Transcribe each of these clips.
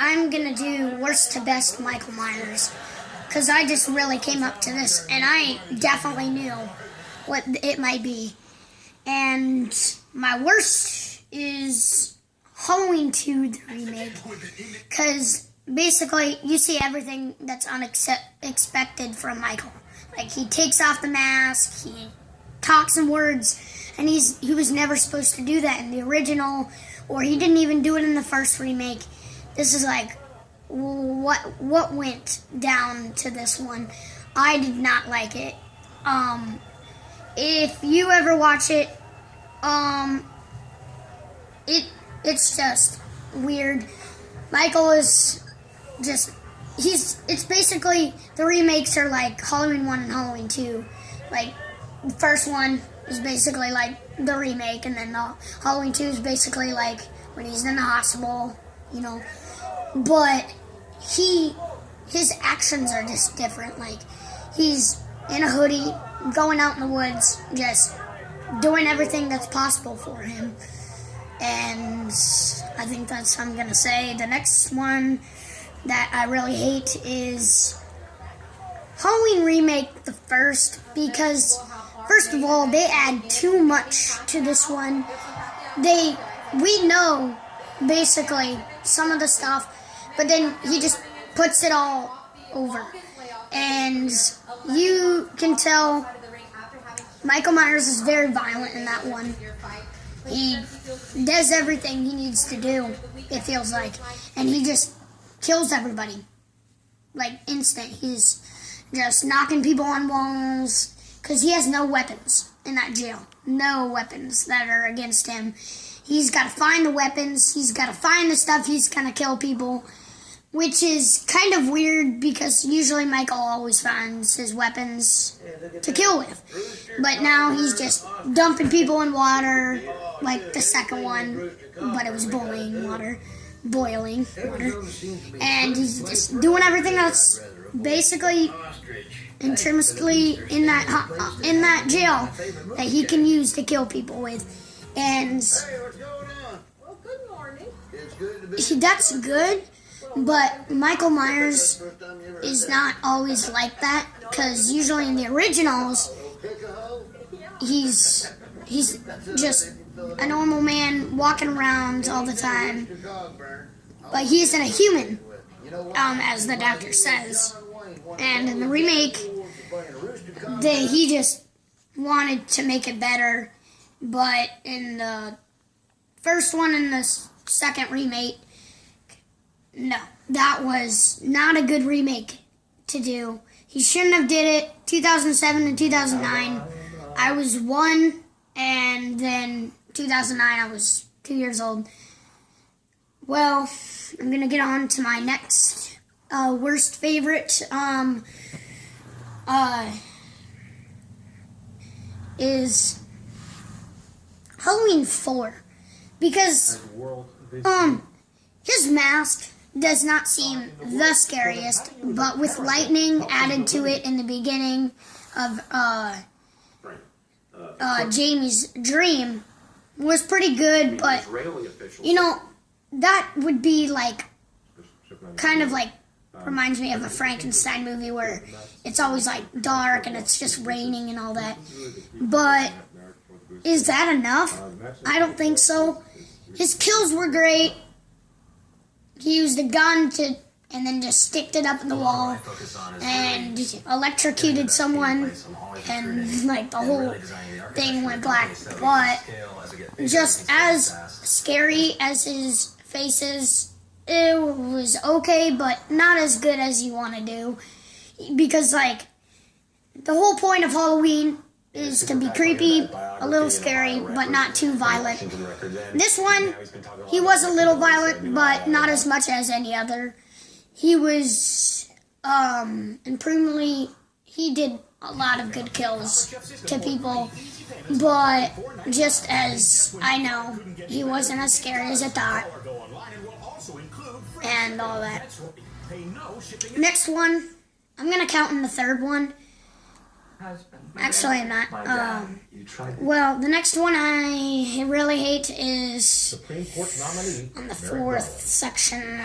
I'm gonna do worst to best Michael Myers, because I just really came up to this, and I definitely knew what it might be. And my worst is Halloween 2, the remake, because basically you see everything that's unexpected from Michael. Like, he takes off the mask, he talks in words, and he was never supposed to do that in the original, or he didn't even do it in the first remake. This is like, what went down to this one? I did not like it. If you ever watch it, it's just weird. Michael is just, it's basically, the remakes are like Halloween 1 and Halloween 2. Like, the first one is basically like the remake, and then the Halloween 2 is basically like when he's in the hospital, you know. But his actions are just different. Like, he's in a hoodie, going out in the woods, just doing everything that's possible for him. And I think that's what I'm gonna say. The next one that I really hate is Halloween Remake, the first, because first of all, they add too much to this one. We know basically some of the stuff, but then he just puts it all over. And you can tell Michael Myers is very violent in that one. He does everything he needs to do, it feels like. And he just kills everybody. Like, instant. He's just knocking people on walls, because he has no weapons in that jail. No weapons that are against him. He's got to find the weapons. He's got to find the stuff he's going to kill people, which is kind of weird because usually Michael always finds his weapons to kill with. But now he's just dumping people in water, like the second one, but it was boiling water. And he's just doing everything that's basically intrinsically in that jail that he can use to kill people with. And that's good, but Michael Myers is not always like that, because usually in the originals he's just a normal man walking around all the time, but he isn't a human, as the doctor says. And in the remake, he just wanted to make it better, but in the first one and the second remake, no, that was not a good remake to do. He shouldn't have did it. 2007 and 2009, I was 1, and then 2009, I was 2 years old. Well, I'm going to get on to my next worst favorite. Is Halloween 4. Because, his mask does not seem the scariest, but with lightning added to it in the beginning of Jamie's dream was pretty good, but, you know, that would be like, kind of like, reminds me of a Frankenstein movie where it's always like dark and it's just raining and all that. But is that enough? I don't think so. His kills were great. He used a gun and then just sticked it up in the wall and electrocuted someone, and like the whole thing went black. But just as scary as his face is, it was okay, but not as good as you want to do. Because, like, the whole point of Halloween is to be creepy, a little scary, but not too violent. This one, he was a little violent, but not as much as any other. He was, improvingly, he did a lot of good kills to people, but just as I know, he wasn't as scary as I thought. And all that. Next one, I'm going to count in the third one. Actually, I'm not. Well, the next one I really hate is on the fourth section.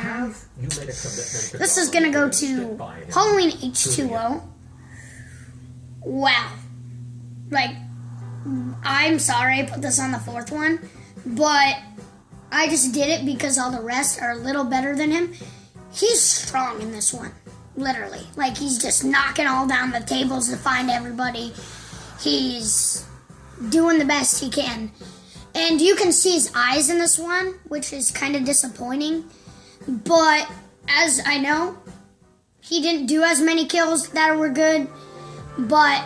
This is gonna go to Halloween H2O. Wow. Like, I'm sorry I put this on the fourth one, but I just did it because all the rest are a little better than him. He's strong in this one, literally. Like, he's just knocking all down the tables to find everybody. He's doing the best he can. And you can see his eyes in this one, which is kind of disappointing. But, as I know, he didn't do as many kills that were good, but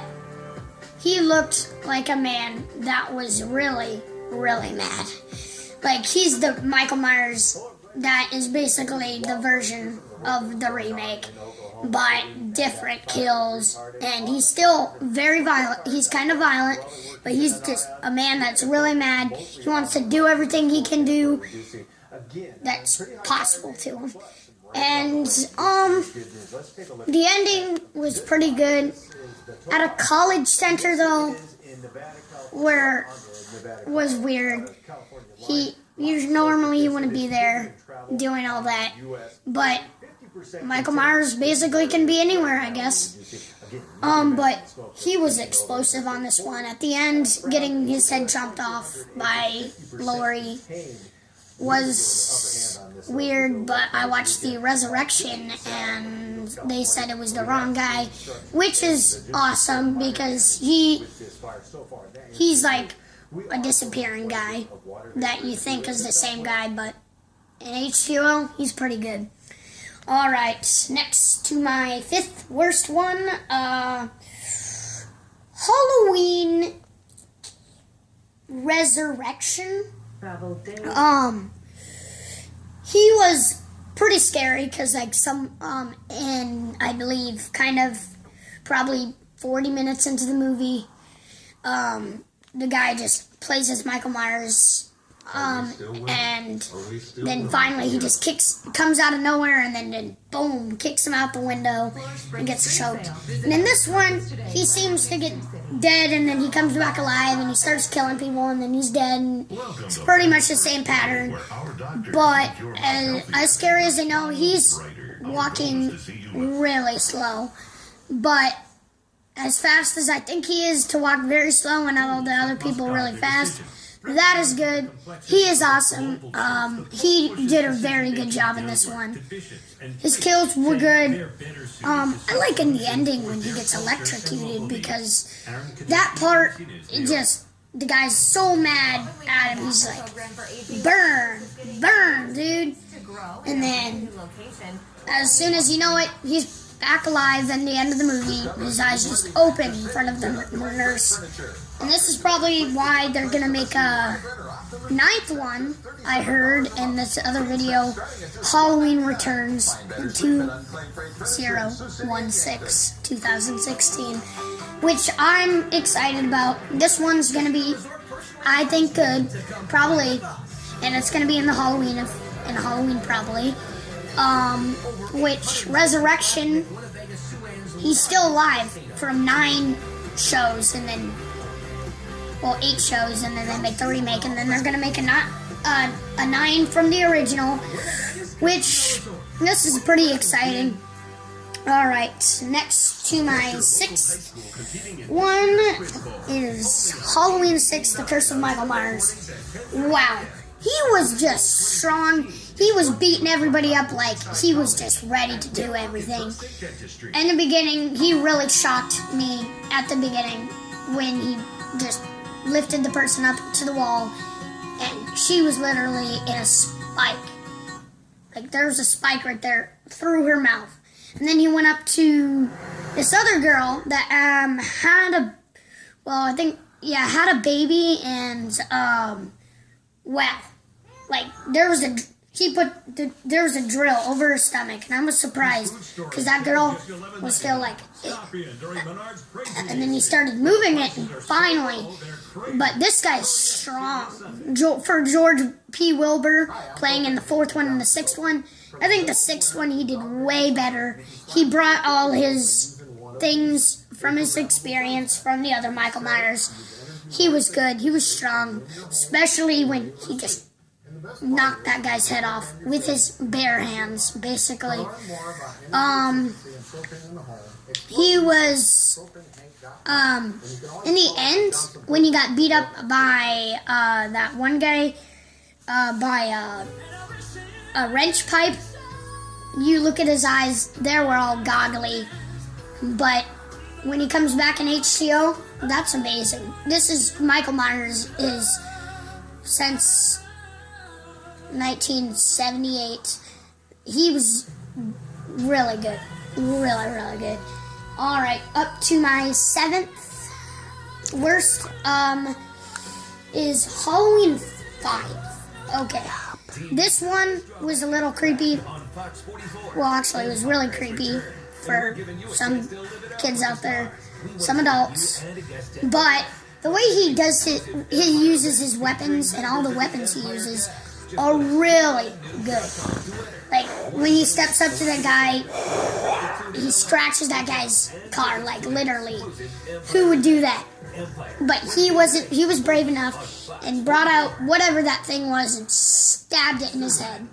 he looked like a man that was really, really mad. Like, he's the Michael Myers that is basically the version of the remake, but different kills, and he's still very violent. He's kind of violent, but he's just a man that's really mad. He wants to do everything he can do that's possible to him. And, the ending was pretty good. At a college center, though, where was weird. Normally he wouldn't be there doing all that, but Michael Myers basically can be anywhere, I guess. But he was explosive on this one. At the end, getting his head chopped off by Laurie was weird, but I watched the resurrection and they said it was the wrong guy, which is awesome because he's like a disappearing guy that you think is the same guy, but in H2O, he's pretty good. Alright, next to my fifth worst one, Halloween Resurrection. He was pretty scary because like and I believe kind of probably 40 minutes into the movie, the guy just plays as Michael Myers, and then finally he just comes out of nowhere, and then boom, kicks him out the window and gets choked. And in this one, he seems to get dead, and then he comes back alive, and he starts killing people, and then he's dead. And it's pretty much the same pattern. But as scary as I know, he's walking really slow. But as fast as I think he is to walk very slow and all the other people really fast, that is good. He is awesome. He did a very good job in this one. His kills were good. I like in the ending when he gets electrocuted because that part, the guy's so mad at him. He's like, burn, burn, dude. And then, as soon as you know it, he's back alive, and the end of the movie, his eyes just open in front of the nurse. And this is probably why they're going to make a 9th one, I heard in this other video, Halloween Returns in 2016, which I'm excited about. This one's going to be, I think, good, probably, and it's going to be in Halloween probably. Which Resurrection, he's still alive from 9 shows, and then 8 shows, and then they make the remake, and then they're gonna make a 9 from the original, which this is pretty exciting. Alright, next to my 6th one is Halloween 6, The Curse of Michael Myers. Wow, he was just strong. He was beating everybody up like he was just ready to do everything. In the beginning, he really shocked me at the beginning when he just lifted the person up to the wall, and she was literally in a spike. Like, there was a spike right there through her mouth. And then he went up to this other girl that had a baby, and wow, like there was a drill over her stomach, and I was surprised because that girl was still like, and then he started moving it, and finally. But this guy's strong. For George P. Wilbur playing in the 4th one and the 6th one, I think the 6th one he did way better. He brought all his things from his experience from the other Michael Myers. He was good. He was strong, especially when he just knocked that guy's head off with his bare hands, basically. He was, in the end, when he got beat up by that one guy, by a wrench pipe, you look at his eyes, they were all goggly. But when he comes back in HCO, that's amazing. This is, Michael Myers is, since 1978, he was really good. Really, really good. Alright, up to my 7th worst, is Halloween 5. Okay. This one was a little creepy. Well, actually, it was really creepy for some kids out there, some adults. But the way he does it, he uses his weapons, and all the weapons he uses are really good. Like, when he steps up to the guy, he scratches that guy's car, like, literally. Who would do that? But he was brave enough and brought out whatever that thing was and stabbed it in his head.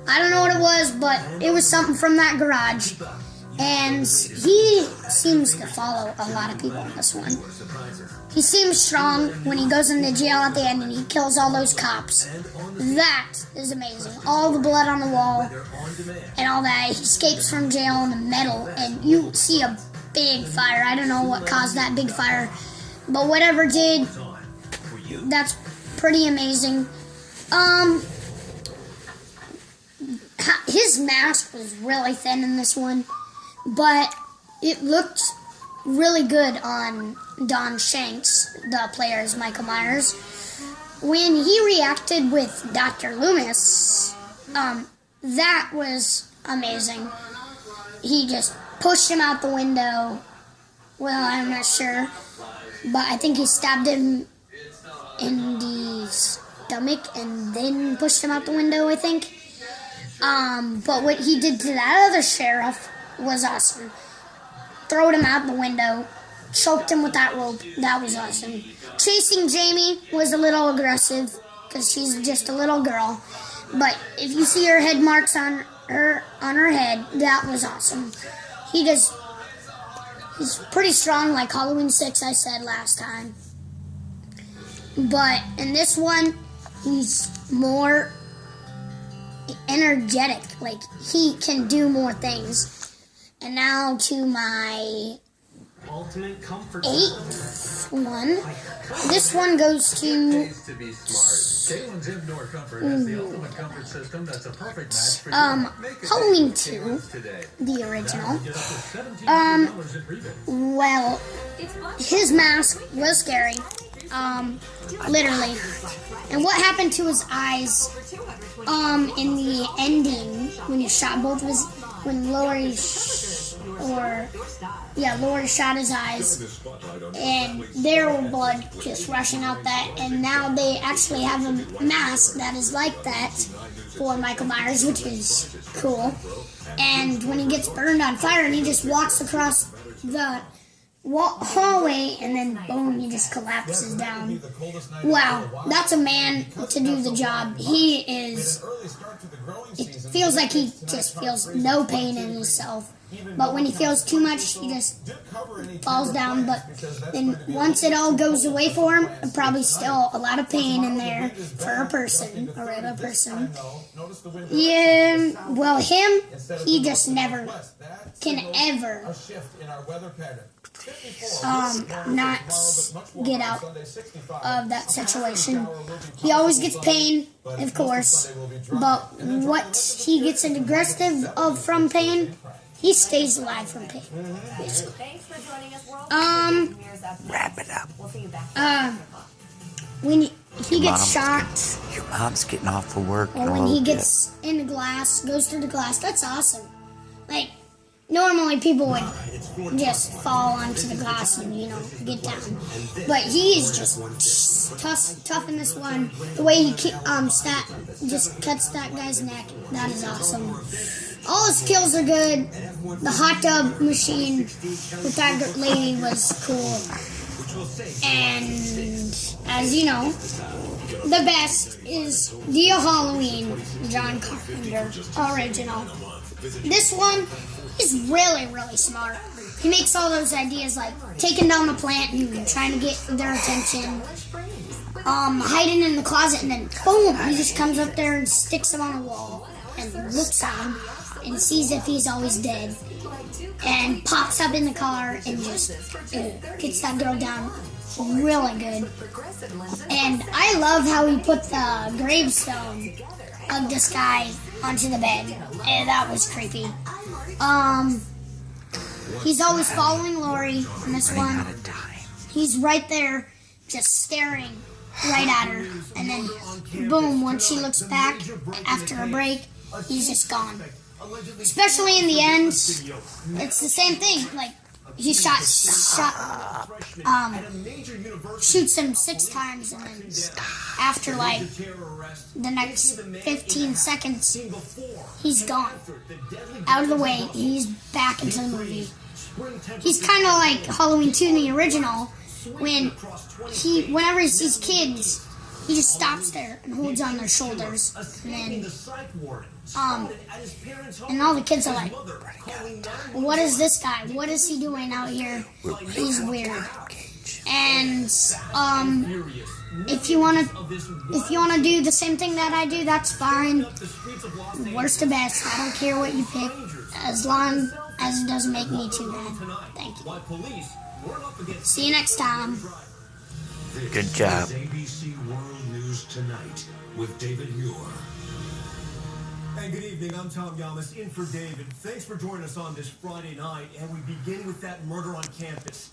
I don't know what it was, but it was something from that garage. And he seems to follow a lot of people in this one. He seems strong when he goes into jail at the end and he kills all those cops. That is amazing. All the blood on the wall and all that. He escapes from jail in the metal, and you see a big fire. I don't know what caused that big fire, but whatever did, that's pretty amazing. His mask was really thin in this one, but it looked really good on Don Shanks, the player as Michael Myers. When he reacted with Dr. Loomis, that was amazing. He just pushed him out the window. Well, I'm not sure, but I think he stabbed him in the stomach and then pushed him out the window, I think. But what he did to that other sheriff was awesome. Throwed him out the window, choked him with that rope. That was awesome. Chasing Jamie was a little aggressive because she's just a little girl. But if you see her head marks on her head, that was awesome. He's pretty strong, like Halloween 6 I said last time. But in this one, he's more energetic. Like, he can do more things. And now to my 8th one. This one goes to Halloween 2, the original. Well, his mask was scary. Literally. And what happened to his eyes in the ending when he shot both of his, when Laurie shot his eyes, and there was blood just rushing out that, and now they actually have a mask that is like that for Michael Myers, which is cool. And when he gets burned on fire and he just walks across the hallway and then boom, he just collapses down. Wow, that's a man to do the job. It feels like he just feels no pain in himself. But when he feels too much, he just falls down. But then once it all goes away for him, probably still a lot of pain in there for a regular person. Yeah, well, he just never can ever not get out of that situation. He always gets pain, of course, but what he gets aggressive of from pain, he stays alive from pain, basically. Wrap it up. When he gets shot, your mom's getting off of work. or when he gets in the glass, goes through the glass, that's awesome. Like, normally people would just fall onto the glass and, get down. But he is just tough in this one. The way he just cuts that guy's neck, that is awesome. All his kills are good. The hot tub machine with that lady was cool. And as you know, the best is the Halloween John Carpenter original. This one is really, really smart. He makes all those ideas like taking down the plant and trying to get their attention, hiding in the closet, and then boom, he just comes up there and sticks him on the wall and looks at him and sees if he's always dead, and pops up in the car and just gets that girl down really good. And I love how he put the gravestone of this guy onto the bed, and that was creepy. He's always following Lori in this one. He's right there just staring right at her, and then boom, once she looks back after a break, he's just gone. Especially in the end, it's the same thing. Like, he shoots him 6 times, and then after like the next 15 seconds, he's gone. Out of the way, he's back into the movie. He's kind of like Halloween 2 in the original, whenever he sees kids, he just stops there and holds on their shoulders, and then and all the kids are like, what is this guy? What is he doing out here? He's weird. And if you wanna do the same thing that I do, that's fine. Worst to best, I don't care what you pick, as long as it doesn't make me too bad. Thank you. See you next time. Good job. ABC World News Tonight with David Muir. Hey, good evening. I'm Tom Yamas, in for David. Thanks for joining us on this Friday night, and we begin with that murder on campus.